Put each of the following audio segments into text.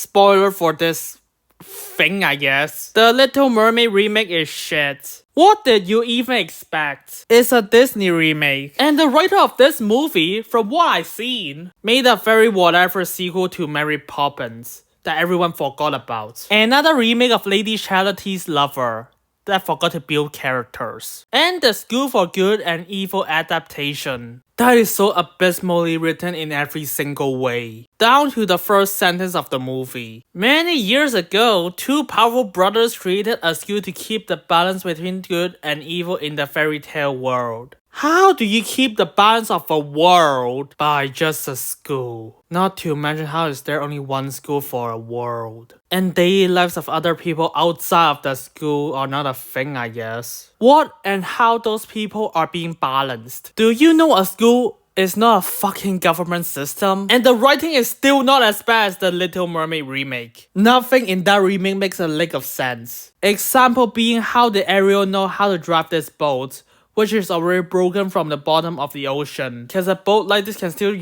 spoiler for this thing, I guess. The Little Mermaid remake is shit. What did you even expect? It's a Disney remake. And the writer of this movie, from what I've seen, made a very whatever sequel to Mary Poppins that everyone forgot about. Another remake of Lady Charity's Lover that forgot to build characters. And the School for Good and Evil adaptation that is so abysmally written in every single way, down to the first sentence of the movie. Many years ago, two powerful brothers created a school to keep the balance between good and evil in the fairy tale world. How do you keep the balance of a world by just a school? Not to mention how is there only one school for a world? And daily lives of other people outside of the school are not a thing, I guess. What and how those people are being balanced? Do you know a school is not a fucking government system? And the writing is still not as bad as the Little Mermaid remake. Nothing in that remake makes a lick of sense. Example being how did Ariel know how to drive this boat, which is already broken from the bottom of the ocean, cause a boat like this can still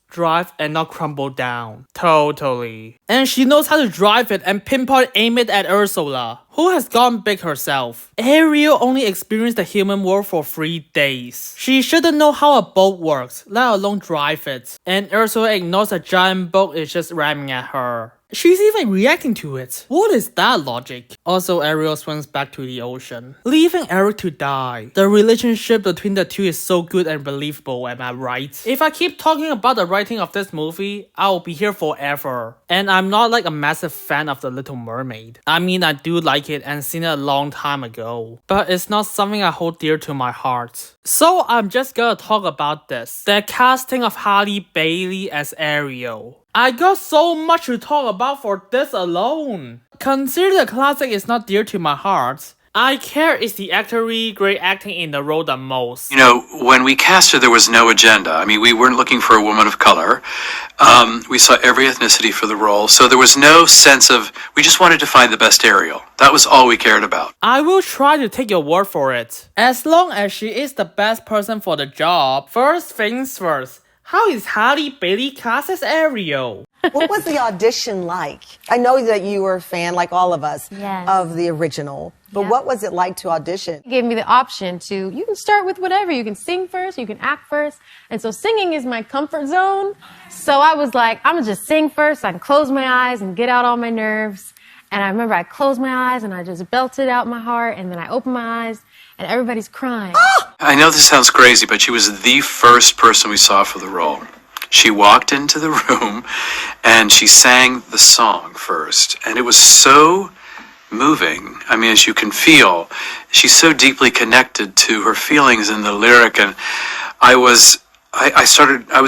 drive and not crumble down. Totally. And she knows how to drive it and pinpoint aim it at Ursula, who has gone big herself. Ariel only experienced the human world for 3 days. She shouldn't know how a boat works, let alone drive it. And Ursula ignores a giant boat is just ramming at her. She's even reacting to it. What is that logic? Also, Ariel swims back to the ocean, leaving Eric to die. The relationship between the two is so good and believable, am I right? If I keep talking about the writing of this movie, I'll be here forever. And I'm not like a massive fan of The Little Mermaid. I mean, I do like it and seen it a long time ago, but it's not something I hold dear to my heart. So I'm just gonna talk about this. The casting of Halle Bailey as Ariel. I got so much to talk about for this alone. Consider the classic is not dear to my heart. I care is the actor really great acting in the role the most. You know, when we cast her, there was no agenda. I mean, we weren't looking for a woman of color. We saw every ethnicity for the role, so there was no sense of, we just wanted to find the best Ariel. That was all we cared about. I will try to take your word for it. As long as she is the best person for the job. First things first. How is Halle Bailey cast as Ariel? What was the audition like? I know that you were a fan, like all of us, Yes. of the original. But Yeah. what was it like to audition? He gave me the option to, you can start with whatever. You can sing first, you can act first. And so singing is my comfort zone. So I was like, I'm gonna just sing first. So I can close my eyes and get out all my nerves. And I remember I closed my eyes and I just belted out my heart. And then I opened my eyes and everybody's crying. I know this sounds crazy, but she was the first person we saw for the role. She walked into the room and she sang the song first. And it was so moving. I mean, as you can feel, she's so deeply connected to her feelings in the lyric. And I was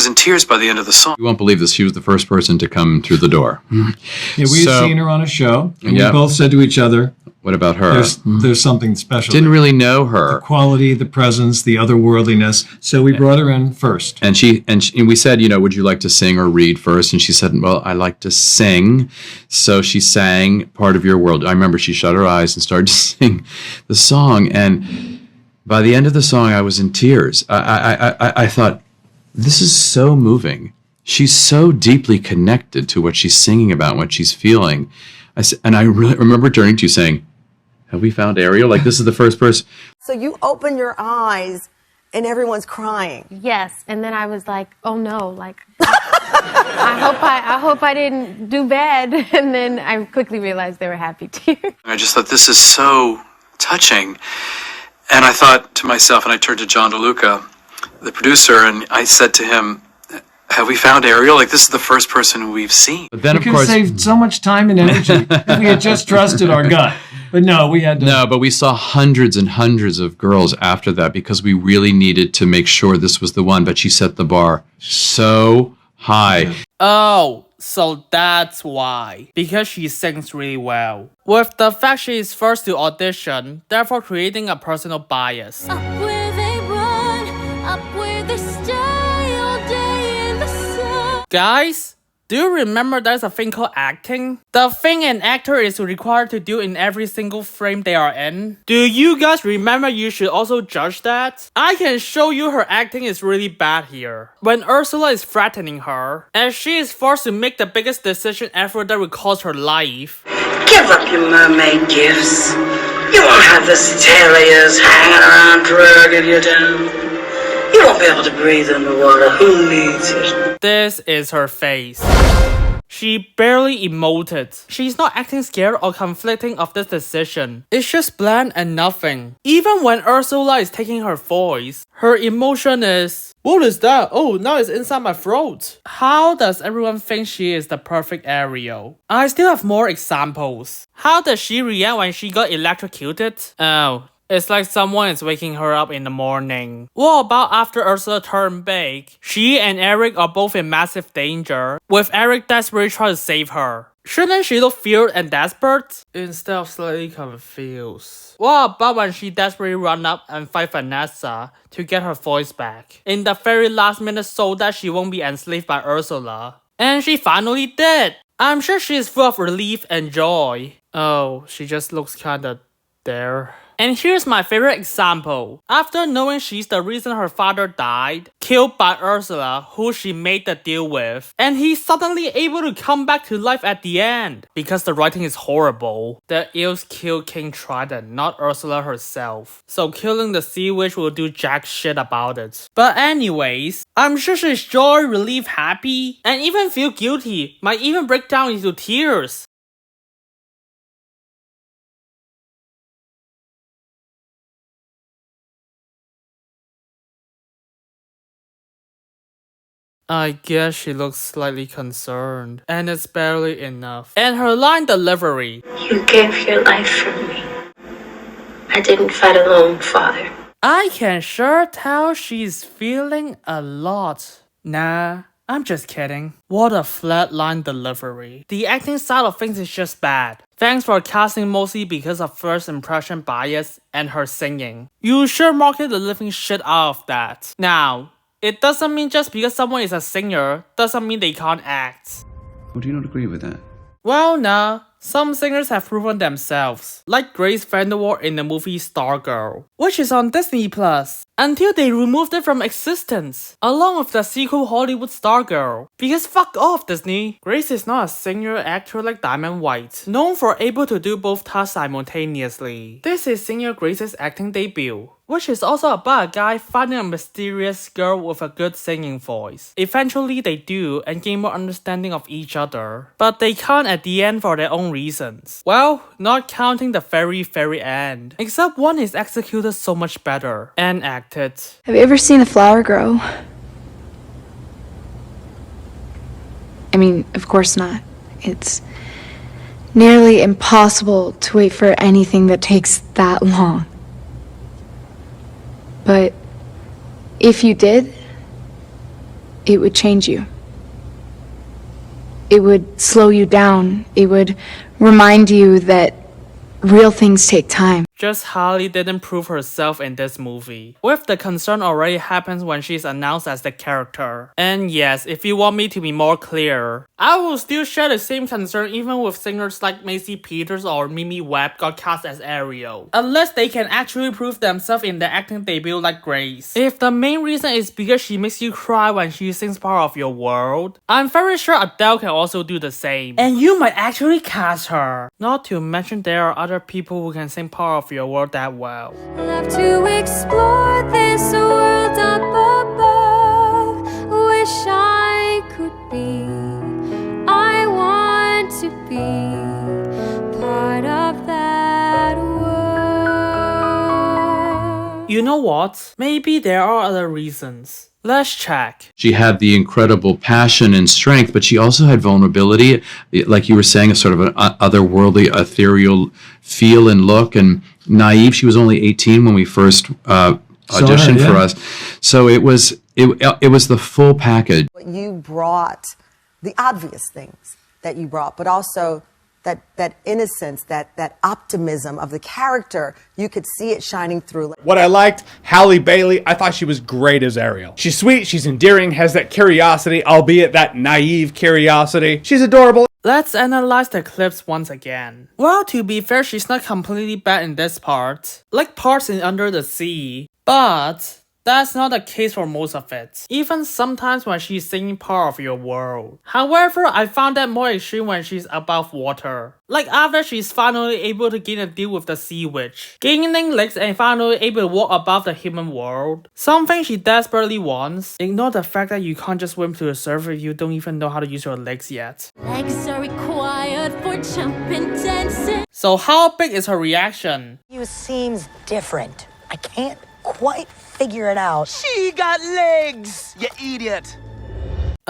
in tears by the end of the song. You won't believe this. She was the first person to come through the door. Yeah, we had seen her on a show, and we both said to each other, what about her? There's something special. Didn't really know her. The quality, the presence, the otherworldliness. So we brought her in first. And we said, would you like to sing or read first? And she said, well, I like to sing. So she sang Part of Your World. I remember she shut her eyes and started to sing the song. And by the end of the song, I was in tears. I thought, this is so moving. She's so deeply connected to what she's singing about, what she's feeling. I really remember turning to you saying, have we found Ariel? Like, this is the first person. So you open your eyes and everyone's crying. Yes. And then I was like, oh no, like, I hope I didn't do bad. And then I quickly realized they were happy too. I just thought, this is so touching. And I thought to myself, and I turned to John DeLuca, the producer, and I said to him, have we found Ariel? Like, this is the first person we've seen. But then, We could have saved so much time and energy if we had just trusted our gut. But no, we had to. No, but we saw hundreds and hundreds of girls after that because we really needed to make sure this was the one. But she set the bar so high. Oh, so that's why. Because she sings really well. With the fact she is first to audition, therefore creating a personal bias. Up where they run, up where they stay all day in the sun. Guys, Do you remember there's a thing called acting? The thing an actor is required to do in every single frame they are in? Do you guys remember you should also judge that? I can show you her acting is really bad here. When Ursula is threatening her, and she is forced to make the biggest decision ever that will cost her life. Give up your mermaid gifts. You won't have the terriers hanging around dragging you down. You won't be able to breathe in the water. Who needs it? This is her face. She barely emoted. She's not acting scared or conflicting of this decision. It's just bland and nothing. Even when Ursula is taking her voice, her emotion is, what is that? Oh, now it's inside my throat. How does everyone think she is the perfect Ariel? I still have more examples. How does she react when she got electrocuted? Oh, it's like someone is waking her up in the morning. What about after Ursula turned big? She and Eric are both in massive danger, with Eric desperately trying to save her. Shouldn't she look feared and desperate? Instead of slightly confused. What about when she desperately run up and fight Vanessa to get her voice back? In the very last minute so that she won't be enslaved by Ursula. And she finally did! I'm sure she is full of relief and joy. Oh, she just looks kinda there. And here's my favorite example. After knowing she's the reason her father died, killed by Ursula, who she made the deal with, and he's suddenly able to come back to life at the end. Because the writing is horrible. The eels killed King Trident, not Ursula herself. So killing the sea witch will do jack shit about it. But anyways, I'm sure she's joy, relief, happy, and even feel guilty. Might even break down into tears. I guess she looks slightly concerned, and it's barely enough. And her line delivery. You gave your life for me. I didn't fight alone, Father. I can sure tell she's feeling a lot. Nah, I'm just kidding. What a flat line delivery. The acting side of things is just bad. Thanks for casting mostly because of first impression bias and her singing. You should market the living shit out of that. Now, it doesn't mean just because someone is a singer, doesn't mean they can't act. Well, do you not agree with that? Well, nah. Some singers have proven themselves, like Grace Vanderwaal in the movie Stargirl, which is on Disney+, until they removed it from existence, along with the sequel Hollywood Stargirl. Because fuck off, Disney. Grace is not a singer-actor like Diamond White, known for able to do both tasks simultaneously. This is singer Grace's acting debut, which is also about a guy finding a mysterious girl with a good singing voice. Eventually they do and gain more understanding of each other, but they can't at the end for their own reasons. Well, not counting the very end. Except one is executed so much better and acted. Have you ever seen a flower grow? I mean, of course not. It's nearly impossible to wait for anything that takes that long. But if you did, it would change you. It would slow you down. It would remind you that real things take time. Just Halle didn't prove herself in this movie, with the concern already happens when she's announced as the character. And yes, if you want me to be more clear, I will still share the same concern even with singers like Macy Peters or Mimi Webb got cast as Ariel, unless they can actually prove themselves in the acting debut like Grace. If the main reason is because she makes you cry when she sings Part of Your World, I'm very sure Adele can also do the same, and you might actually cast her. Not to mention there are other people who can sing Part of Your World that well. Love to explore this world up above. Wish I could be. I want to be part of that world. You know what? Maybe there are other reasons. Let's check. She had the incredible passion and strength, but she also had vulnerability, like you were saying, a sort of an otherworldly, ethereal feel and look, and naive. She was only 18 when we first auditioned for us, so it was the full package. You brought the obvious things that you brought, but also that innocence, that optimism of the character. You could see it shining through. What I liked, Halle Bailey, I thought she was great as Ariel. She's sweet, she's endearing, has that curiosity, albeit that naive curiosity. She's adorable. Let's analyze the clips once again. Well, to be fair, she's not completely bad in this part, like parts in Under the Sea, but that's not the case for most of it, even sometimes when she's singing Part of Your World. However, I found that more extreme when she's above water. Like after she's finally able to gain a deal with the sea witch, gaining legs and finally able to walk above the human world. Something she desperately wants. Ignore the fact that you can't just swim to the surface if you don't even know how to use your legs yet. Legs are required for jumping, dancing. So how big is her reaction? You seems different. I can't quite figure it out. She got legs, you idiot.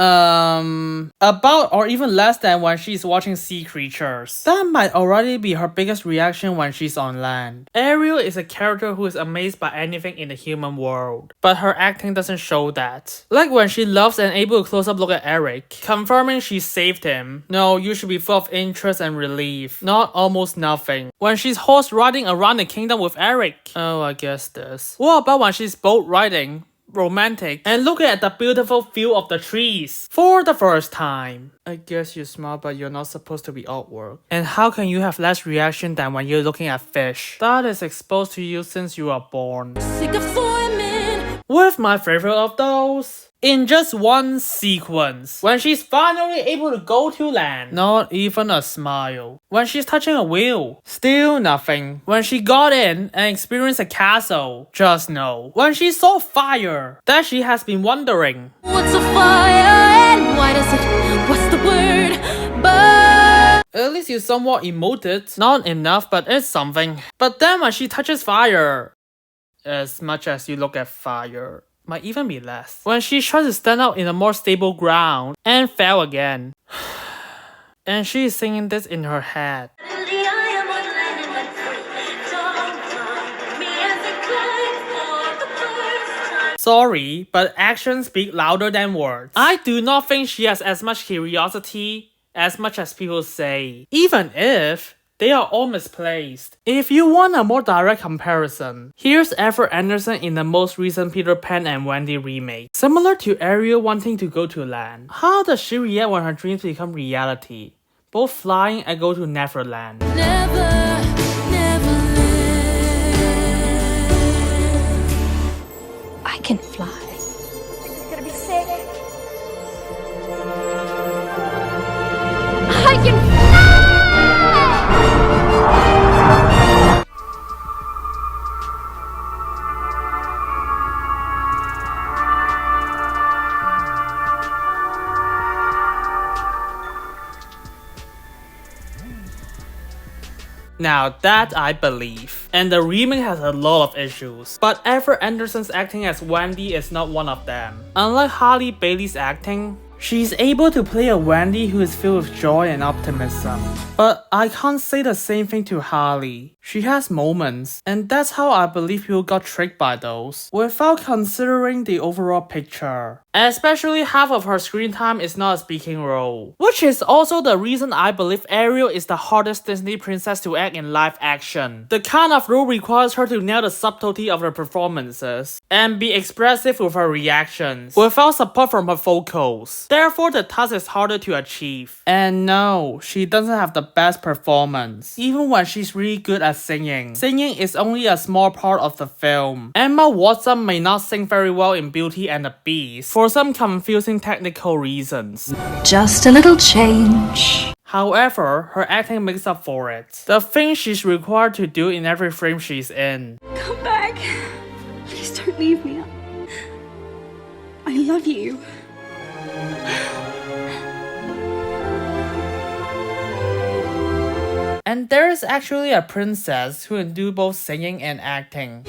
About or even less than when she's watching sea creatures. That might already be her biggest reaction when she's on land. Ariel is a character who is amazed by anything in the human world, but her acting doesn't show that. Like when she loves and able to close up look at Eric, confirming she saved him. No, you should be full of interest and relief, not almost nothing. When she's horse riding around the kingdom with Eric. Oh, I guess this. What about when she's boat riding? Romantic and looking at the beautiful view of the trees for the first time. I guess you smile, but you're not supposed to be awkward. And how can you have less reaction than when you're looking at fish that is exposed to you since you are born? Sick of swimming. With my favorite of those, in just one sequence, when she's finally able to go to land, not even a smile. When she's touching a wheel, still nothing. When she got in and experienced a castle, just no. When she saw fire, that she has been wondering, What's a fire and why does it? What's the word? Burn. At least you somewhat emoted. Not enough, but it's something. But then when she touches fire, as much as you look at fire, might even be less. When she tries to stand out in a more stable ground and fell again. And she is singing this in her head. Sorry, but actions speak louder than words. I do not think she has as much curiosity as much as people say, even if they are all misplaced. If you want a more direct comparison, here's Ever Anderson in the most recent Peter Pan and Wendy remake. Similar to Ariel wanting to go to land. How does she react when her dreams become reality? Both flying and go to Neverland. I can fly. It's gonna be sick. I can fly. Now that I believe. And the remake has a lot of issues, but Ever Anderson's acting as Wendy is not one of them. Unlike Halle Bailey's acting, she's able to play a Wendy who is filled with joy and optimism. But I can't say the same thing to Halle. She has moments, and that's how I believe people got tricked by those, without considering the overall picture. Especially half of her screen time is not a speaking role. Which is also the reason I believe Ariel is the hardest Disney princess to act in live action. The kind of role requires her to nail the subtlety of her performances, and be expressive with her reactions, without support from her vocals. Therefore, the task is harder to achieve. And no, she doesn't have the best performance, even when she's really good at singing. Singing is only a small part of the film. Emma Watson may not sing very well in Beauty and the Beast for some confusing technical reasons. Just a little change. However, her acting makes up for it. The things she's required to do in every frame she's in. Come back. Please don't leave me. I love you. And there is actually a princess who can do both singing and acting.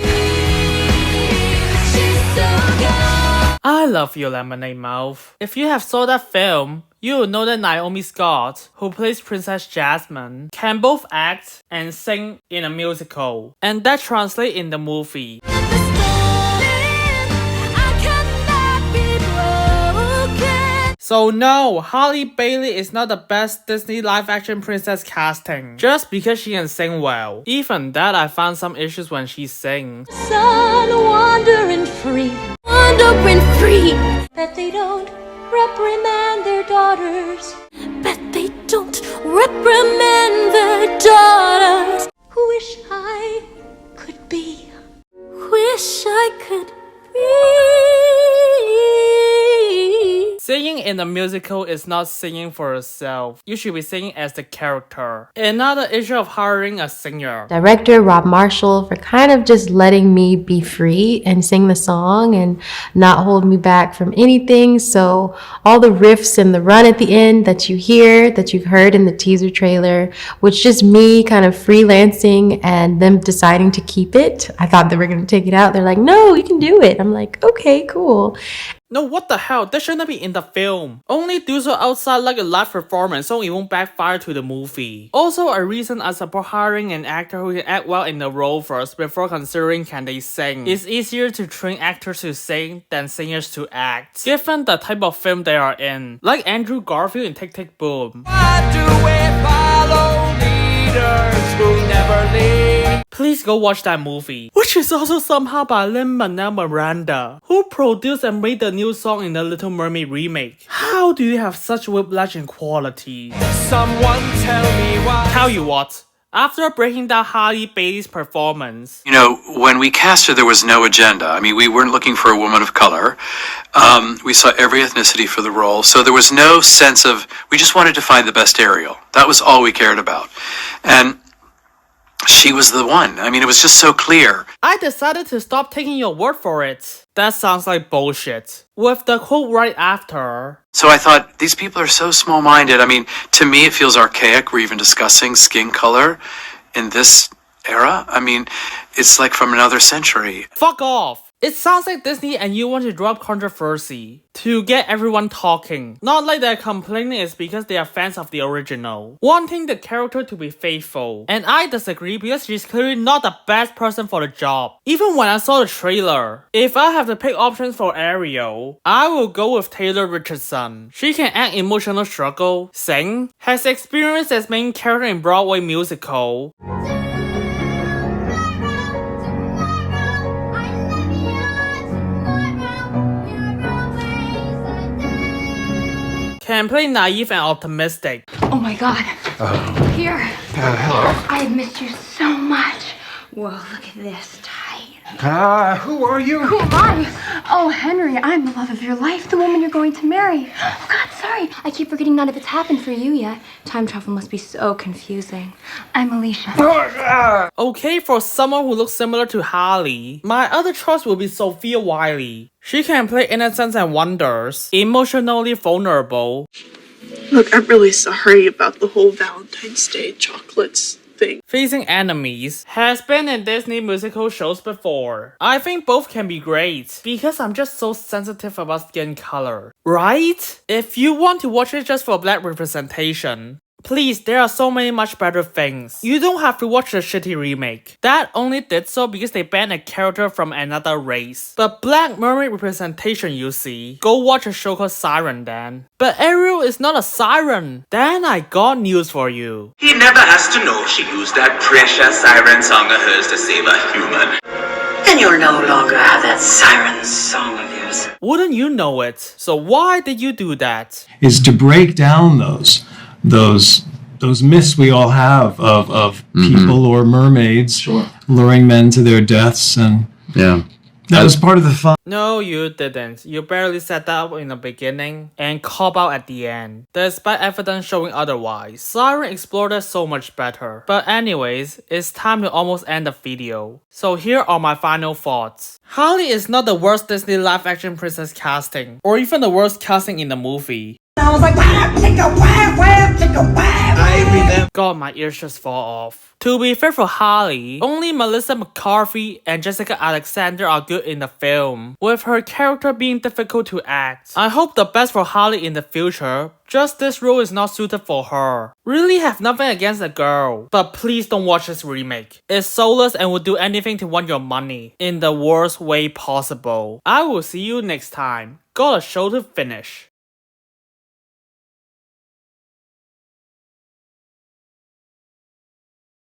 I love your lemonade mouth. If you have saw that film, you will know that Naomi Scott, who plays Princess Jasmine, can both act and sing in a musical, and that translates in the movie. So no, Halle Bailey is not the best Disney live-action princess casting, just because she can sing well. Even that, I found some issues when she sings. Sun wandering free, wandering free. Bet they don't reprimand their daughters. Bet they don't reprimand their daughters. Wish I could be. Wish I could be. Singing in a musical is not singing for yourself. You should be singing as the character. Another issue of hiring a singer. Director Rob Marshall for kind of just letting me be free and sing the song and not hold me back from anything. So all the riffs and the run at the end that you hear, that you've heard in the teaser trailer, was just me kind of freelancing and them deciding to keep it. I thought they were going to take it out. They're like, no, you can do it. I'm like, okay, cool. No, what the hell? That shouldn't be in the film. Only do so outside like a live performance so it won't backfire to the movie. Also, a reason I support hiring an actor who can act well in the role first before considering can they sing. It's easier to train actors to sing than singers to act, given the type of film they are in. Like Andrew Garfield in Tick Tick Boom. Why do we follow leaders who never lead? Please go watch that movie, which is also somehow by Lin-Manuel Miranda, who produced and made the new song in the Little Mermaid remake. How do you have such whiplash in quality? Someone tell me why. Tell you what, after breaking down Halle Bailey's performance, You know, when we cast her, there was no agenda. I mean, we weren't looking for a woman of color. We saw every ethnicity for the role, so there was no sense of, we just wanted to find the best Ariel. That was all we cared about. And she was the one. I mean, it was just so clear. I decided to stop taking your word for it. That sounds like bullshit. With the quote right after. So I thought, these people are so small-minded. I mean, to me, it feels archaic. We're even discussing skin color in this era. I mean, it's like from another century. Fuck off! It sounds like Disney and you want to drop controversy to get everyone talking. Not like they're complaining is because they are fans of the original, wanting the character to be faithful. And I disagree because she's clearly not the best person for the job. Even when I saw the trailer, if I have to pick options for Ariel, I will go with Taylor Richardson. She can act emotional struggle, sing, has experience as main character in Broadway musical, can play naive and optimistic. Oh my god. Here. Hello. I have missed you so much. Whoa, look at this tight. Who are you? Who am I? Oh, Henry, I'm the love of your life, the woman you're going to marry. Oh god, sorry. I keep forgetting none of it's happened for you yet. Time travel must be so confusing. I'm Alicia. Okay, for someone who looks similar to Halle, my other choice will be Sophia Wiley. She can play innocence and wonders, emotionally vulnerable. Look, I'm really sorry about the whole Valentine's Day chocolates thing. Facing enemies, has been in Disney musical shows before. I think both can be great, because I'm just so sensitive about skin color. Right? If you want to watch it just for black representation, please, there are so many much better things. You don't have to watch the shitty remake. That only did so because they banned a character from another race. But black mermaid representation, you see. Go watch a show called Siren then. But Ariel is not a siren. Then I got news for you. He never has to know she used that precious siren song of hers to save a human. And you'll no longer have that siren song of yours. Wouldn't you know it? So why did you do that? Is to break down those myths we all have of people or mermaids luring men to their deaths, and that was part of the fun. No, you didn't. You barely set that up in the beginning and cop out at the end, despite evidence showing otherwise. Siren explored it so much better. But anyways, it's time to almost end the video. So here are my final thoughts. Halle is not the worst Disney live-action princess casting, or even the worst casting in the movie. I was like, I remember. God, my ears just fall off. To be fair for Halle, only Melissa McCarthy and Jessica Alexander are good in the film, with her character being difficult to act. I hope the best for Halle in the future, just this role is not suited for her. Really have nothing against the girl, but please don't watch this remake. It's soulless and will do anything to want your money, in the worst way possible. I will see you next time. Got a show to finish.